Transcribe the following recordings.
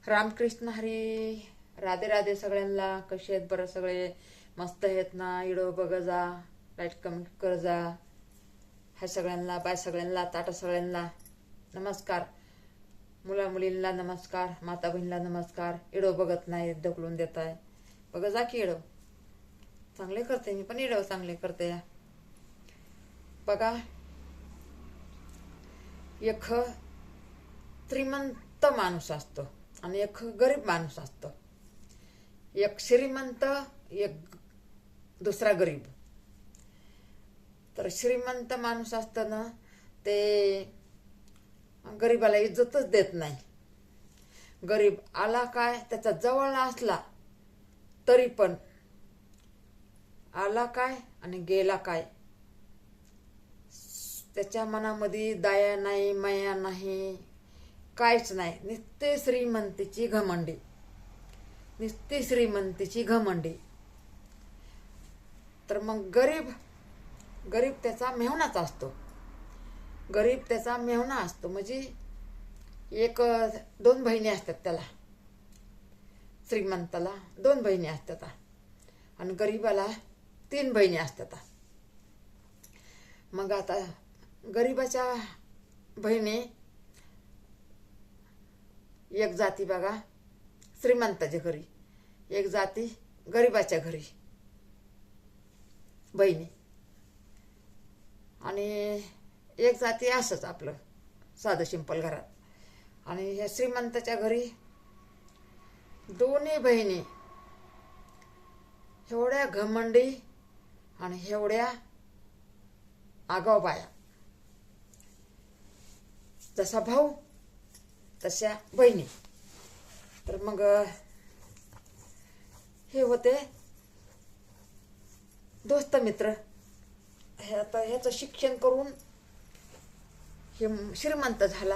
रामकृष्ण हरी. राधे राधे सगळ्यांना. कसे आहेत बरं सगळे? मस्त आहेत ना? इडो बघ जा, लाईट कमेंट कर जा. हाय सगळ्यांना, बाय सगळ्यांना, टाटा सगळ्यांना. नमस्कार मुला मुलींना, नमस्कार माता बहिणीला नमस्कार. इडो बघत नाही, ढकलून देत आहे. बघ जा की इडो चांगले करते, मी पण इडो चांगले करते. बघा, एक श्रीमंत माणूस असतो आणि एक गरीब माणूस असतो. एक श्रीमंत, एक दुसरा गरीब. तर श्रीमंत माणूस असतं ना, ते गरीबाला इज्जतच देत नाही. गरीब आला काय, त्याचा जवळ असला तरी पण आला काय आणि गेला काय, त्याच्या मनामध्ये दया नाही, माया नाही, काहीच नाही. नुसते श्रीमंतीची घमंडी, नुसती श्रीमंतीची घमंडी. तर मग गरीब त्याचा मेहुणाच असतो. गरीब त्याचा मेहुणा असतो. म्हणजे एक दोन बहिणी असतात त्याला. श्रीमंताला 2 बहिणी असतात आणि गरीबाला 3 बहिणी असतात. मग आता गरीबाच्या बहिणी एक जाती बघा श्रीमंताच्या घरी, एक जाती गरीबाच्या घरी बहिणी, आणि एक जाती असंच आपलं साधं सिंपल घरात. आणि ह्या श्रीमंताच्या घरी दोन्ही बहिणी एवढ्या घमंडी आणि एवढ्या आगाव बाया. जसा भाऊ तशा बहिणी. तर मग हे होते दोस्त मित्र. आता ह्याचं शिक्षण करून हे श्रीमंत झाला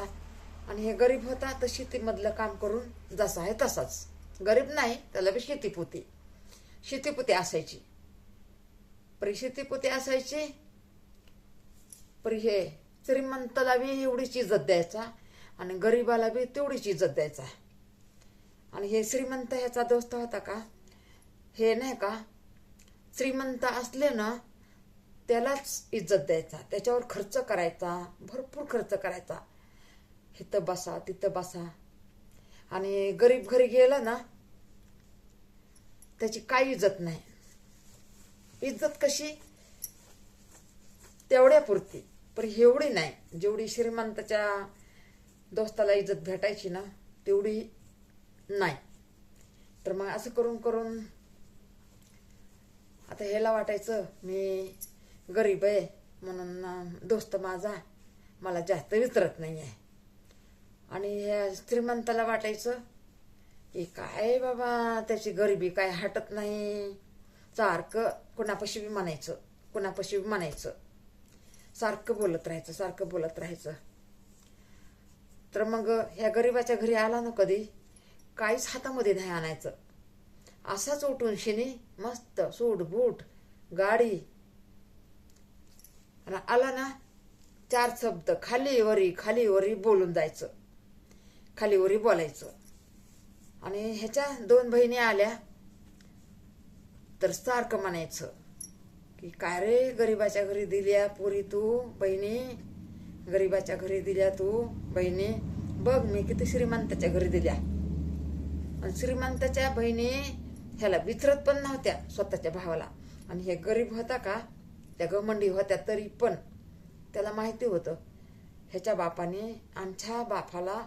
आणि हे गरीब होता, तर शेतीमधलं काम करून जसा आहे तसाच. गरीब नाही, त्याला बी शेतीपुती असायची. परी शेतीपुती असायची. परी हे श्रीमंताला बी एवढीच इज्जत द्यायचा आणि गरीबाला बी तेवढीच इज्जत द्यायचा. आणि हे श्रीमंत ह्याचा दोस्त होता का, हे नाही का, श्रीमंत असले ना त्यालाच इज्जत द्यायचा, त्याच्यावर खर्च करायचा, भरपूर खर्च करायचा. इथं बसा तिथं बसा. आणि गरीब घरी गेला ना त्याची काही इज्जत नाही. इज्जत कशी, तेवढ्या पुरती, पण एवढी नाही जेवढी श्रीमंताच्या दोस्ताला इज्जत भेटायची ना तेवढी नाही. तर मग असं करून करून आता ह्याला वाटायचं मी गरीब आहे म्हणून दोस्त माझा मला जास्त विचारत नाही आहे. आणि ह्या श्रीमंताला वाटायचं की काय बाबा त्याची गरिबी काय हटत नाही, सारखं कुणापाशी बी म्हणायचं, सारखं बोलत राहायचं. तर मग ह्या गरीबाच्या घरी आला ना कधी काहीच हातामध्ये नाही आणायचं. असाच उठून शिनी मस्त सूट बूट गाडी, आणि आला ना 4 शब्द खाली वरी बोलून जायचं, खालीवरी बोलायचं. आणि ह्याच्या 2 बहिणी आल्या तर सारखं म्हणायचं की काय रे गरीबाच्या घरी दिल्या पुरी तू बहिणी, गरीबाच्या घरी दिल्या तू बहिणी, बघ मी किती श्रीमंताच्या घरी दिल्या. आणि श्रीमंताच्या बहिणी ह्याला विचारत पण नव्हत्या स्वतःच्या भावाला. आणि हे गरीब होता का, त्या घमंडी होत्या, तरी पण त्याला माहिती होतं ह्याच्या बापाने आमच्या बापाला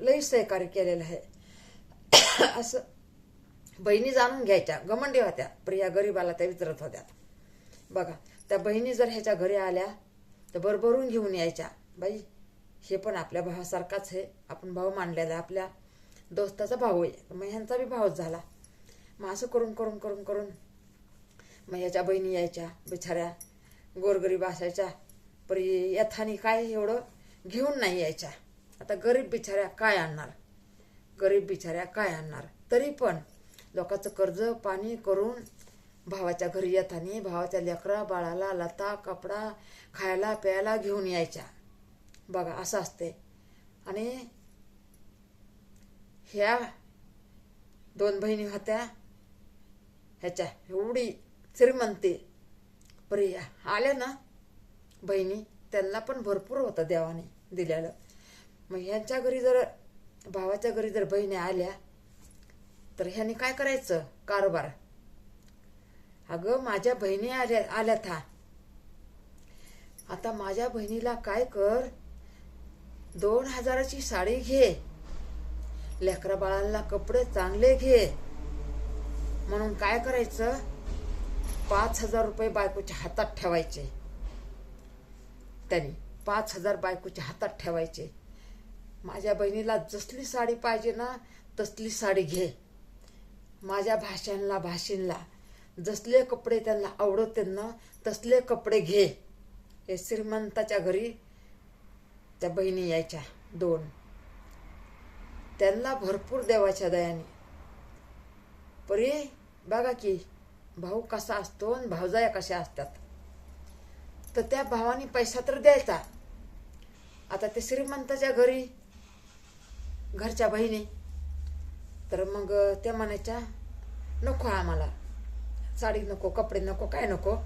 लई सहकार्य केलेलं आहे. असं बहिणी जाणून घ्यायच्या. घमंडी होत्या पण या गरीबाला त्या विचारत होत्या. बघा, त्या बहिणी जर ह्याच्या घरी आल्या तर भरभरून घेऊन यायच्या. बाई हे पण आपल्या भावासारखाच आहे, आपण भाऊ मानलेला, आपल्या दोस्ताचा भाऊ आहे, मग ह्यांचा बी भाऊच झाला. मग असं करून करून करून करून मग ह्याच्या बहिणी यायच्या, बिचाऱ्या गोरगरीब असायच्या, पण यथानी काय एवढं घेऊन नाही यायच्या. आता गरीब बिचाऱ्या काय आणणार, तरी पण लोकांचं कर्ज पाणी करून भावाच्या घरी येतानी भावाच्या लेकरा बाळाला लता कपडा खायला प्यायला घेऊन यायच्या. बघा असं असते. आणि ह्या दोन बहिणी होत्या ह्याच्या एवढी श्रीमंती बरी आल्या ना बहिणी, त्यांना पण भरपूर होतं देवाने दिलेलं. मग ह्यांच्या घरी जर भावाच्या घरी जर बहिणी आल्या तर ह्याने काय करायचं कारोबार. अगं माझ्या बहिणी आल्यात हा, आता माझ्या बहिणीला काय कर, 2000ची साडी घे, लेकरा बाळांना कपडे चांगले घे म्हणून काय करायचं, 5000 रुपये बायकोच्या हातात ठेवायचे. त्यांनी 5000 बायकोच्या हातात ठेवायचे. माझ्या बहिणीला जसली साडी पाहिजे ना तसली साडी घे, माझ्या भाषींला जसले कपडे त्यांना आवडते ना तसले कपडे घे. हे श्रीमंताच्या घरी त्या बहिणी यायच्या दोन, त्यांना भरपूर देवाच्या दयाने. परी बघा की भाऊ कसा असतो आणि भावजाया कशा असतात. तर त्या भावाने पैसा तर द्यायचा. आता ते श्रीमंताच्या घरी घरच्या बहिणी तर मग त्या म्हणायच्या नको आम्हाला साडी नको, कपडे नको, काय नको,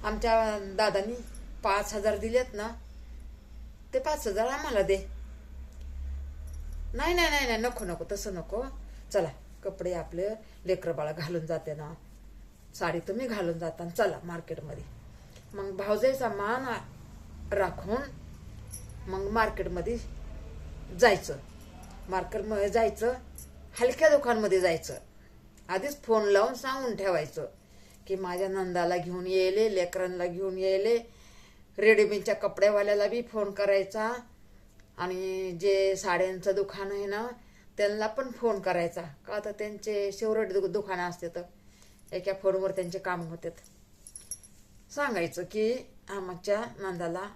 आमच्या दादानी 5000 दिलेत ना ते 5000 आम्हाला दे. नाही नाही नाही नाही नको नको तसं नको, चला कपडे आपले लेकरं बाळा घालून जाते ना, साडी तुम्ही घालून जाता, चला मार्केटमध्ये. मग भावजाईचा मान राखून मग मार्केटमध्ये जायचं. मार्केटमध्ये जायचं, हलक्या दुकानमध्ये जायचं. आधीच फोन लावून सांगून ठेवायचं की माझ्या नंदाला घेऊन येले, लेकरांना घेऊन येले. रेडीमेडच्या कपड्यावाल्याला बी फोन करायचा आणि जे साड्यांचं दुकान आहे ना त्यांना पण फोन करायचा, का तर त्यांचे शेवरेट दुकानं असते तर एका फोनवर त्यांचे काम होते. सांगायचं की आमच्या नंदाला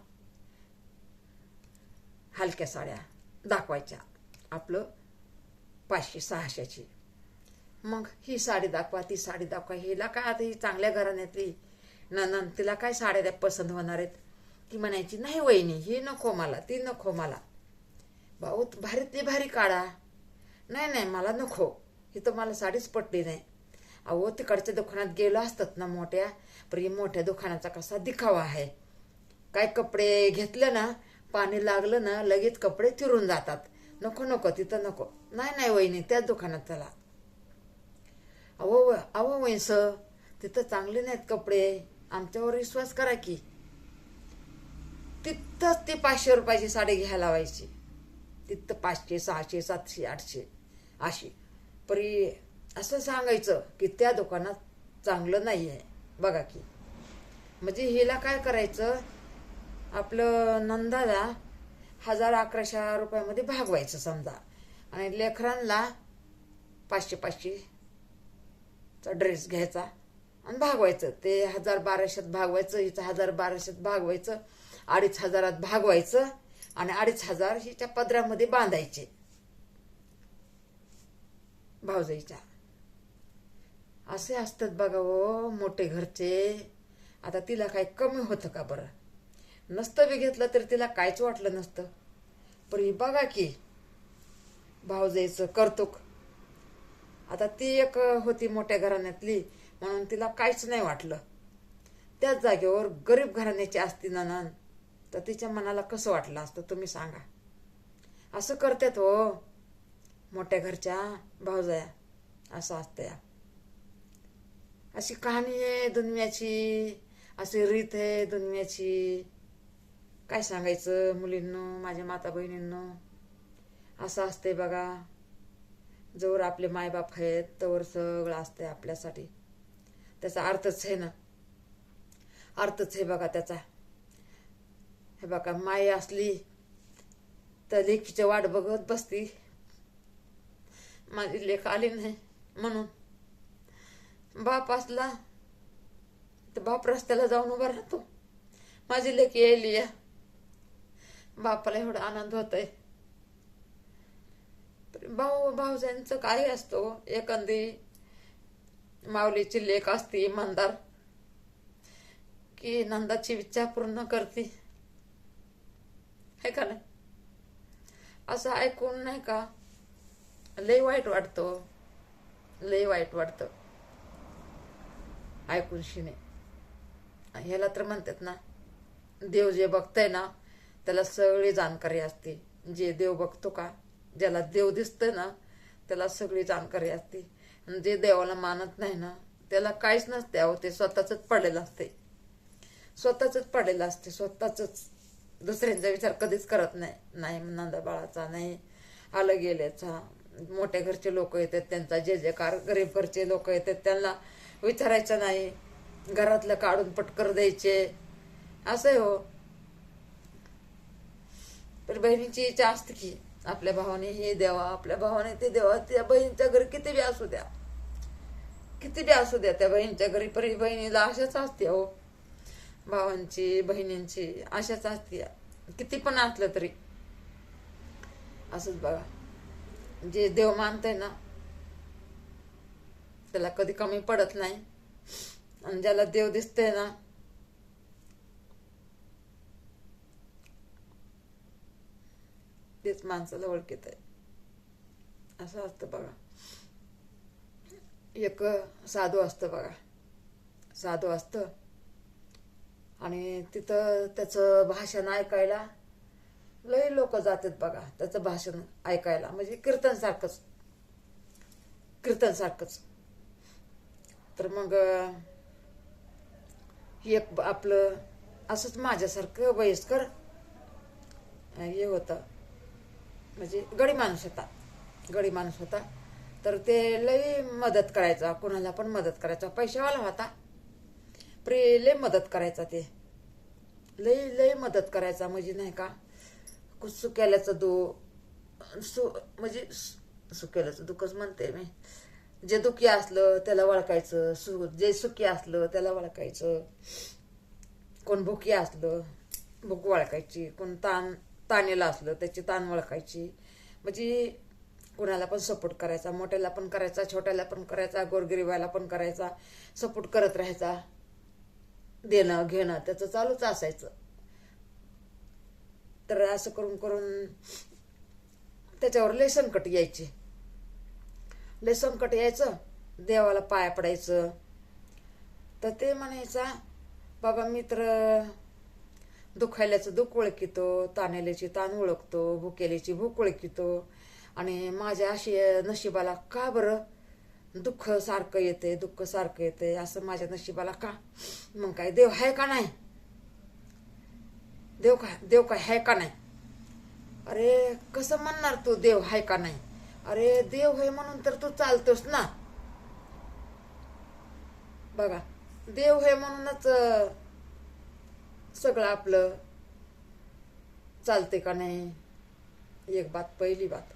हलक्या साड्या दाखवायच्या, आपलं 500-600ची. मग ही साडी दाखवा, ती साडी दाखवा. हिला काय आता ही चांगल्या घराण्यातली नंद, तिला काय साड्या पसंत होणार आहेत. ती म्हणायची नाही वहिनी ही नको मला, ती नको मला, भाऊ भारीतली भारी काढा. नाही नाही मला नको, ही तर मला साडीच पटली नाही. अहो तिकडच्या दुकानात गेलो असतात ना मोठ्या, पण मोठ्या दुकानाचा कसा दिखावा आहे. काय कपडे घेतलं ना पाणी लागलं ना लगेच कपडे चिरून जातात. नको नको तिथं नको. नाही नाही वहिनी त्याच दुकानात चला. अहो अहो वैस तिथं चांगले नाहीत कपडे, आमच्यावर विश्वास करा की. तिथंच ती 500 रुपयाची साडी घ्यायला लावायची. तिथं 500, 600, 700, 800 अशी. परी असं सांगायचं की त्या दुकानात चांगलं नाही आहे बघा की. म्हणजे हिला काय करायचं, आपलं नंदाला 1000-1100 रुपयामध्ये भागवायचं समजा, आणि लेकरांना 500-500चा ड्रेस घ्यायचा आणि भागवायचं. ते 1000-1200 भागवायचं, हिचं 1000-1200 भागवायचं, 2500 भागवायचं आणि 2500 हिच्या पदरामध्ये बांधायचे भावजाईच्या. असे असतात बघा हो मोठे घरचे. आता तिला काय कमी होतं का बरं, नसतं बी घेतलं तरी तिला काहीच वाटलं नसतं. पण ही बघा की भावजाईचं कर्तुक. आता ती एक होती मोठ्या घराण्यातली म्हणून तिला काहीच नाही वाटलं. त्याच जागेवर गरीब घराण्याची असती नणंद तर तिच्या मनाला कसं वाटलं असतं तुम्ही सांगा. असं करतात हो मोठ्या घरच्या भावजाया, असं असतं या. अशी कहाणी आहे दुनियाची, अशी रीत आहे दुनियाची. काय सांगायचं मुलींनो, माझ्या माता बहिणींनो, असं असते बघा. जोवर आपले मायबाप आहेत तोवर सगळं असतंय आपल्यासाठी. त्याचा अर्थच आहे ना, अर्थच आहे बघा त्याचा. हे बघा माय असली तर लेकीची वाट बघत बसती, माझी लेक आली नाही म्हणून. बाप असला तर बाप रस्त्याला जाऊन उभा राहतो, माझी लेक यायली या. बापाला एवढा आनंद होतोय. भाऊजांचं काय असतो, एखादी माऊलीची लेक असती इमानदार की नंदाची इच्छा पूर्ण करते, है का नाही. असं ऐकून नाही का लय वाईट वाटतं, लय वाईट वाटतं ऐकून शिने. ह्याला तर म्हणतात ना, देव जे बघतंय ना त्याला सगळी जाणकारी असते. जे देव बघतो का, ज्याला देव दिसतंय ना त्याला सगळी जाणकारी असते. आणि जे देवाला मानत नाही ना त्याला काहीच नसते. अहो ते स्वतःच पडलेलं असते, स्वतःच पडलेलं असते, स्वतःच. दुसऱ्यांचा विचार कधीच करत नाही. नाही नंदा बाळाचा, नाही आलं गेल्याचा. मोठ्या घरचे लोक येतात त्यांचा जे जयकार, गरीब घरचे लोक येतात त्यांना विचारायचं नाही, घरातलं काढून पटकर द्यायचे, असं आहे हो. तर बहिणीची इच्छा असते की आपल्या भावाने हे द्यावा, आपल्या भावाने ते द्यावा. त्या बहिणीच्या घरी किती बी असू द्या, किती बी असू द्या, त्या बहिणीच्या घरी परी बहिणीला आशाच असते हो. भावांची बहिणींची आशाच असते, किती पण असलं तरी. असंच बघा, जे देव मानतंय ना त्याला कधी कमी पडत नाही. आणि ज्याला देव दिसतंय ना तेच माणसाला ओळखीत आहे. असं असतं बघा. एक साधू असतं बघा, साधू असतं आणि तिथं त्याचं भाषण ऐकायला लय लोक जातात बघा. त्याचं भाषण ऐकायला म्हणजे कीर्तन सारखंच, कीर्तन सारखंच. तर मग एक आपलं असंच माझ्यासारखं वयस्कर हे होतं, म्हणजे गडी माणूस होता, गडी माणूस होता. तर ते लय मदत करायचा, कोणाला पण मदत करायचा, पैशावाला होता. लय मदत करायचा, ते लय लय मदत करायचा. म्हणजे नाही का, सुक्याल्याचं म्हणजे सुक्याल्याचं दुःखच म्हणते मी. जे दुखी असलं त्याला ओळखायचं, जे सुखी असलं त्याला ओळखायचं. कोण भुकी असलं भूक ओळखायची, कोण ताणेला असलं त्याची ताण ओळखायची. म्हणजे कुणाला पण सपोर्ट करायचा, मोठ्याला पण करायचा, छोट्याला पण करायचा, गोरगरिबाला पण करायचा, सपोर्ट करत राहायचा. देणं घेणं त्याचं चालूच असायचं. तर असं करून करून त्याच्यावर लय संकट यायचे, लय संकट यायचं. देवाला पाया पडायचं. तर ते म्हणायचा, बाबा मी तर दुखायल्याचं दुःख ओळखितो, ताणेल्याची ताण ओळखतो, भुकेल्याची भूक ओळखितो. आणि माझ्या अशी नशिबाला का बरं दुःख सारखं येते, दुःख सारखं येते असं माझ्या नशिबाला का? मग काय देव आहे का नाही? देव काय आहे का नाही? अरे कसं म्हणणार तू देव आहे का नाही? अरे देव आहे म्हणून तर तू चालतोस ना. बघा, देव आहे म्हणूनच सगळं आपलं चालते का नाही? एक बात, पहिली बात.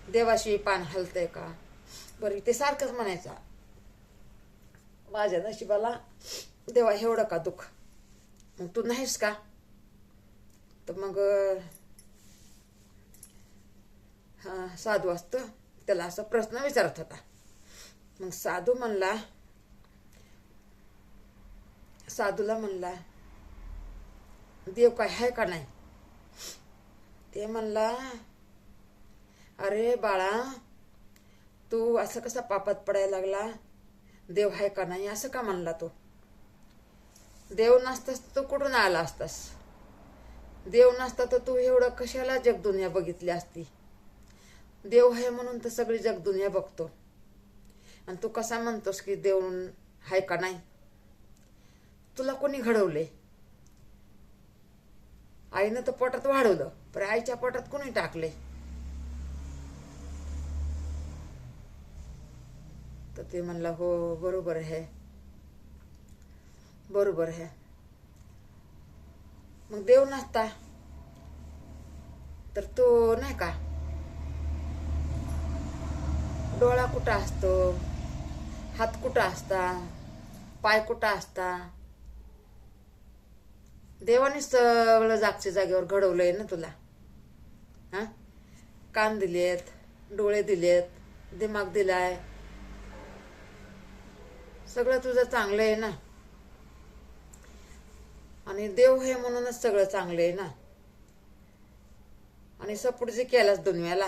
देवाशिवाय पान हलतंय का? बरं ते सारखंच म्हणायचा, माझ्या नशिबाला देवा एवढं का दुःख? मग तू नाहीस का? तर मग साधू असतं त्याला असा प्रश्न विचारत होता. मग साधूला म्हणला देव काय आहे का नाही? ते म्हणला, अरे बाळा तू असं कसा पापात पडायला लागला? देव आहे का नाही असं का म्हणला? तो देव नसतास तू कुठून आला असतास? देव नसता तर तू एवढं कशाला जगदुनिया बघितली असती? देव आहे म्हणून तर सगळी जगदुनिया बघतो. आणि तू कसा म्हणतोस की देव आहे का नाही? तुला कोणी घडवले? आईनं तर पोटात वाढवलं, पण आईच्या पोटात कोणी टाकले? तर ते म्हणला, हो बरोबर आहे, बरोबर आहे. मग देव नसता तर तो नाही का, डोळा कुठं असतो, हात कुठं असता, पाय कुठं असता? देवाने सगळं जागच्या जागेवर घडवलंय ना तुला. हा, कान दिलेत, डोळे दिलेत, दिमाग दिलाय, सगळं तुझं चांगलं आहे ना. आणि देव हे म्हणूनच सगळं चांगलं आहे ना. आणि सपोर्ट जे केलास दुनियाला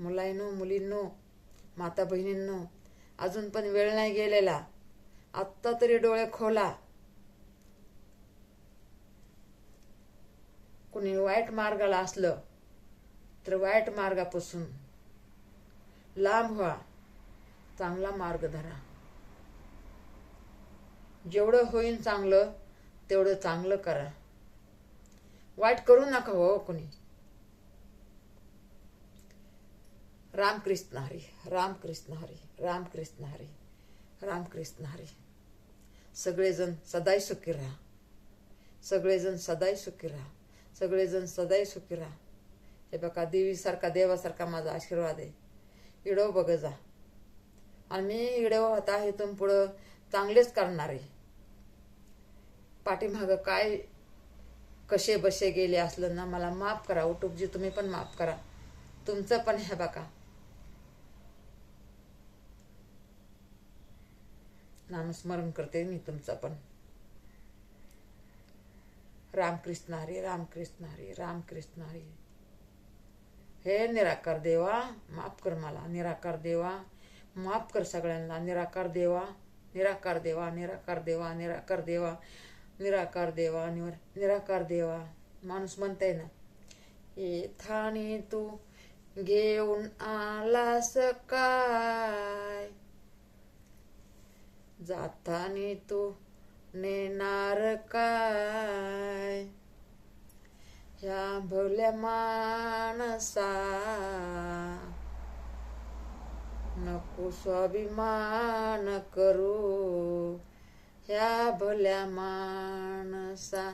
मुलांनो, मुलींनो, माता बहिणींनो, अजून पण वेळ नाही गेलेला. आत्ता तरी डोळे खोला. कुणी वाईट मार्गाला असलं तर वाईट मार्गापासून लांब व्हा, चांगला मार्ग धरा. जेवढं होईन चांगलं तेवढं चांगलं करा. वाईट करू नका हो कुणी. रामकृष्ण हरी, रामकृष्ण हरी, रामकृष्ण हरी, रामकृष्ण हरी. सगळेजण सदाय सुखी राहा. सगळेजण सदाय सुखी राहा. सगळेजण सदाय सुखी राहा. हे बघा, देवीसारखा देवासारखा माझा आशीर्वाद आहे. व्हिडिओ बघ जा. आणि मी व्हिडिओ आता इथून पुढं चांगलेच करणार आहे. पाठीमागं काय कसे बसे गेले असलं ना, मला माफ करा. युट्यूबजी तुम्ही पण माफ करा. तुमचं पण हे बघा, नामस्मरण करते मी तुमचं पण. रामकृष्ण हरी, रामकृष्ण हरी, रामकृष्ण हरी. हे निराकार देवा माफ कर मला. निराकार देवा माफ कर सगळ्यांना. निराकार देवा, निराकार देवा, निराकार देवा, निराकार देवा, निराकार देवा, निराकार देवा. माणूस म्हणताय ना, येथानी तू घेऊन आलास काय, जातानी तू नेणार काय. ह्या भल्या माणसा नको स्वाभिमान करू. ह्या भल्या माणसा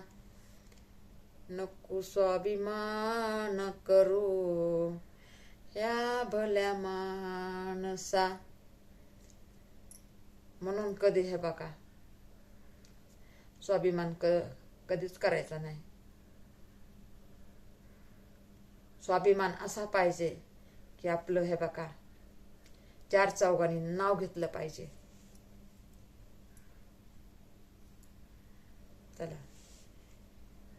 नको स्वाभिमान करू. ह्या भल्या माणसा. म्हणून कधी हे बघा, स्वाभिमान कधीच करायचा नाही. स्वाभिमान असा पाहिजे की आपलं हे बघा चार चौघांनी नाव घेतलं पाहिजे. चला,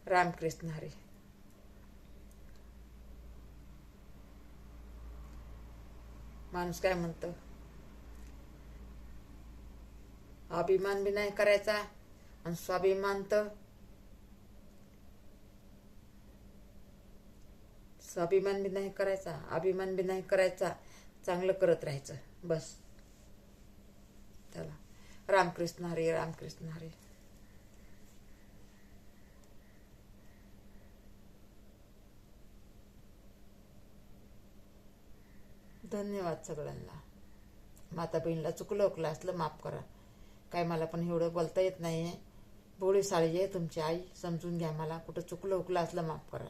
रामकृष्ण हरी. माणूस काय म्हणतो, अभिमान बी नाही करायचा आणि स्वाभिमान तर स्वाभिमान बी नाही करायचा, अभिमान बी नाही करायचा. चांगलं करत राहायचं बस. चला, रामकृष्ण हरी, रामकृष्ण हरी. धन्यवाद सगळ्यांना. माता बहिणीला चुकलं ओकलं असलं माफ करा. काय मला पण एवढं बोलता येत नाहीये. भोळी साळी आहे तुमची आई, समजून घ्या मला. कुठं चुकलं ओकलं असलं माफ करा.